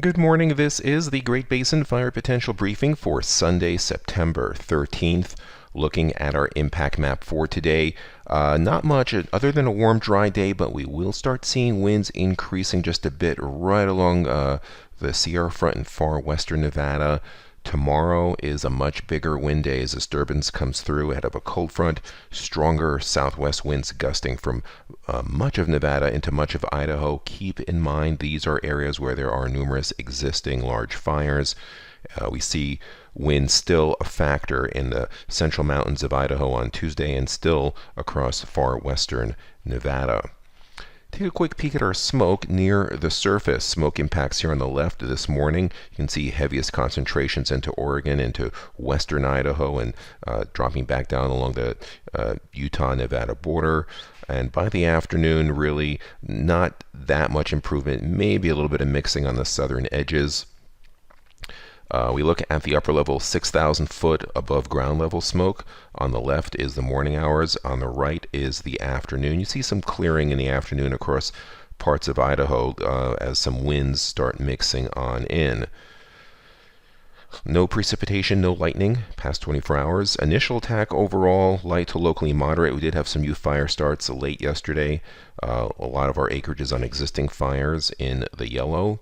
Good morning. This is the Great Basin Fire Potential Briefing for Sunday, September 13th. Looking at our impact map for today, not much other than a warm, dry day, but we will start seeing winds increasing just a bit right along the Sierra front in far western Nevada. Tomorrow is a much bigger wind day as disturbance comes through ahead of a cold front. Stronger southwest winds gusting from much of Nevada into much of Idaho. Keep in mind these are areas where there are numerous existing large fires. We see wind still a factor in the central mountains of Idaho on Tuesday and still across far western Nevada. Take a quick peek at our smoke near the surface. Smoke impacts here on the left this morning. You can see heaviest concentrations into Oregon, into western Idaho, and dropping back down along the Utah-Nevada border. And by the afternoon, really not that much improvement, maybe a little bit of mixing on the southern edges. We look at the upper level, 6,000 foot above ground level smoke. On the left is the morning hours. On the right is the afternoon. You see some clearing in the afternoon across parts of Idaho as some winds start mixing on in. No precipitation, no lightning past 24 hours. Initial attack overall, light to locally moderate. We did have some youth fire starts late yesterday. A lot of our acreage is on existing fires in the yellow.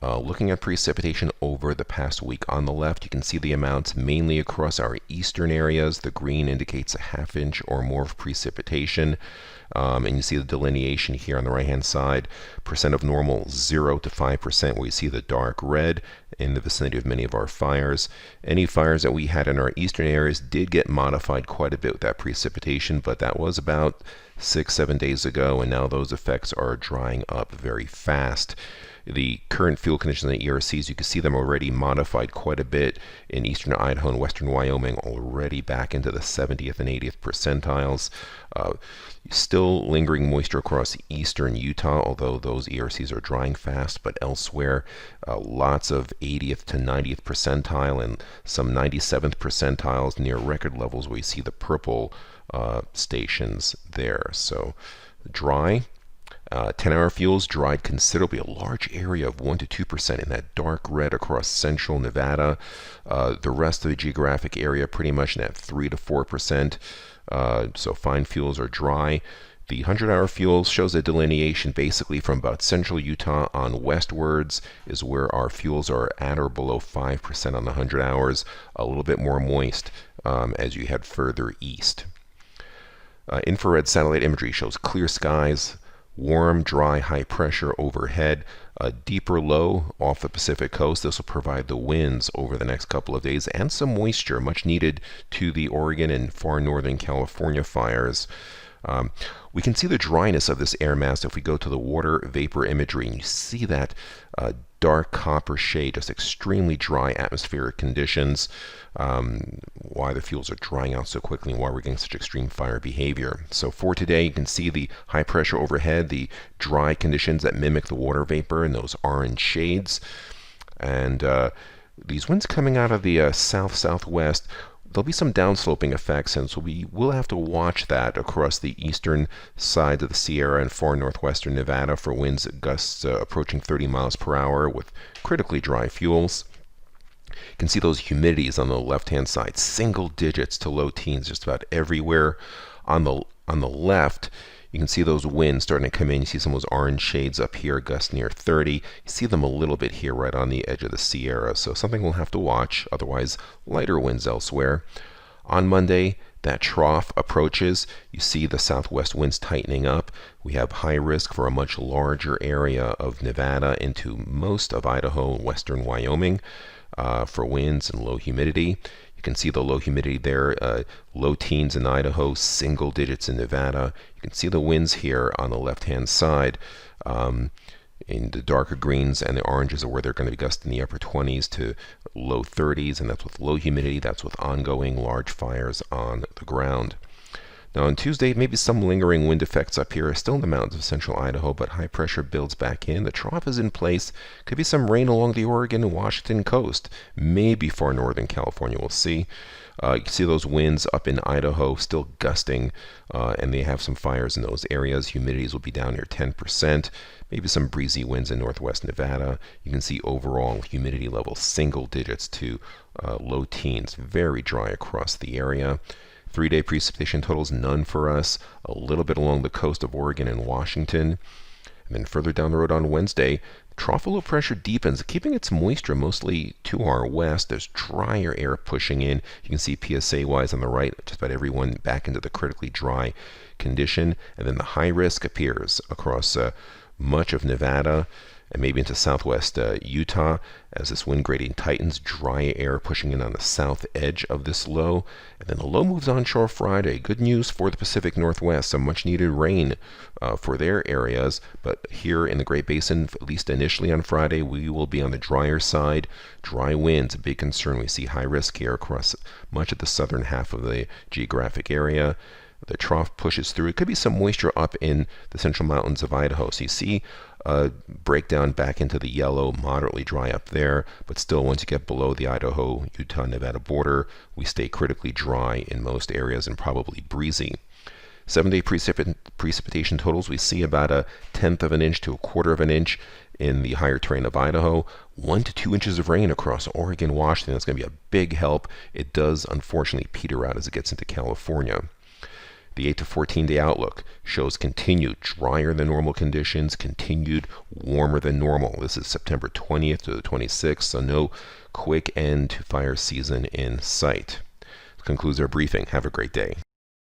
Looking at precipitation over the past week on the left, you can see the amounts mainly across our eastern areas. The green indicates a half inch or more of precipitation. And you see the delineation here on the right-hand side. Percent of normal 0 to 5%, where you see the dark red in the vicinity of many of our fires. Any fires that we had in our eastern areas did get modified quite a bit with that precipitation, but that was about 6-7 days ago, and now those effects are drying up very fast. The current fuel conditions in the ERCs, you can see them already modified quite a bit in eastern Idaho and western Wyoming, already back into the 70th and 80th percentiles. Still lingering moisture across eastern Utah, although those ERCs are drying fast, but elsewhere, lots of 80th to 90th percentile and some 97th percentiles near record levels where you see the purple stations there. So dry. 10-hour fuels dried considerably, a large area of 1 to 2% in that dark red across central Nevada. The rest of the geographic area pretty much in that 3 to 4%. So fine fuels are dry. The 100-hour fuels shows a delineation basically from about central Utah on westwards is where our fuels are at or below 5% on the 100 hours, a little bit more moist as you head further east. Infrared satellite imagery shows clear skies, warm, dry, high pressure overhead, a deeper low off the Pacific coast. This will provide the winds over the next couple of days and some moisture, much needed to the Oregon and far northern California fires. We can see the dryness of this air mass if we go to the water vapor imagery, and you see that dark copper shade, just extremely dry atmospheric conditions, why the fuels are drying out so quickly and why we're getting such extreme fire behavior. So for today, you can see the high pressure overhead, the dry conditions that mimic the water vapor and those orange shades. And these winds coming out of the south-southwest, there'll be some downsloping effects, and so we will have to watch that across the eastern side of the Sierra and far northwestern Nevada for winds gusts approaching 30 miles per hour with critically dry fuels. You can see those humidities on the left-hand side, single digits to low teens just about everywhere. On the left, you can see those winds starting to come in. You see some of those orange shades up here, gusts near 30. You see them a little bit here right on the edge of the Sierra, so something we'll have to watch. Otherwise, lighter winds elsewhere. On Monday, that trough approaches. You see the southwest winds tightening up. We have high risk for a much larger area of Nevada into most of Idaho and western Wyoming for winds and low humidity. You can see the low humidity there, low teens in Idaho, single digits in Nevada. You can see the winds here on the left-hand side. In the darker greens and the oranges are where they're going to be gusting in the upper 20s to low 30s, and that's with low humidity. That's with ongoing large fires on the ground. Now on Tuesday, maybe some lingering wind effects up here, still in the mountains of central Idaho, but high pressure builds back in. The trough is in place. Could be some rain along the Oregon and Washington coast, maybe far northern California. We'll see. You can see those winds up in Idaho still gusting, and they have some fires in those areas. Humidities will be down near 10%. Maybe some breezy winds in northwest Nevada. You can see overall humidity levels single digits to low teens. Very dry across the area. 3-day precipitation totals, none for us. A little bit along the coast of Oregon and Washington. And then further down the road on Wednesday, trough low pressure deepens, keeping its moisture mostly to our west. There's drier air pushing in. You can see PSA-wise on the right, just about everyone back into the critically dry condition. And then the high risk appears across much of Nevada and maybe into southwest Utah as this wind gradient tightens, dry air pushing in on the south edge of this low. And then the low moves onshore Friday. Good news for the Pacific Northwest, some much needed rain for their areas. But here in the Great Basin, at least initially on Friday, we will be on the drier side. Dry winds, a big concern. We see high risk here across much of the southern half of the geographic area. The trough pushes through. It could be some moisture up in the central mountains of Idaho. So you see breakdown back into the yellow, moderately dry up there, but still once you get below the Idaho, Utah, Nevada border, we stay critically dry in most areas and probably breezy. 7-day precipitation totals, we see about 1/10 of an inch to 1/4 of an inch in the higher terrain of Idaho. 1 to 2 inches of rain across Oregon, Washington. That's going to be a big help. It does unfortunately peter out as it gets into California. The 8 to 14-day outlook shows continued drier than normal conditions, continued warmer than normal. This is September 20th to the 26th, so no quick end to fire season in sight. This concludes our briefing. Have a great day.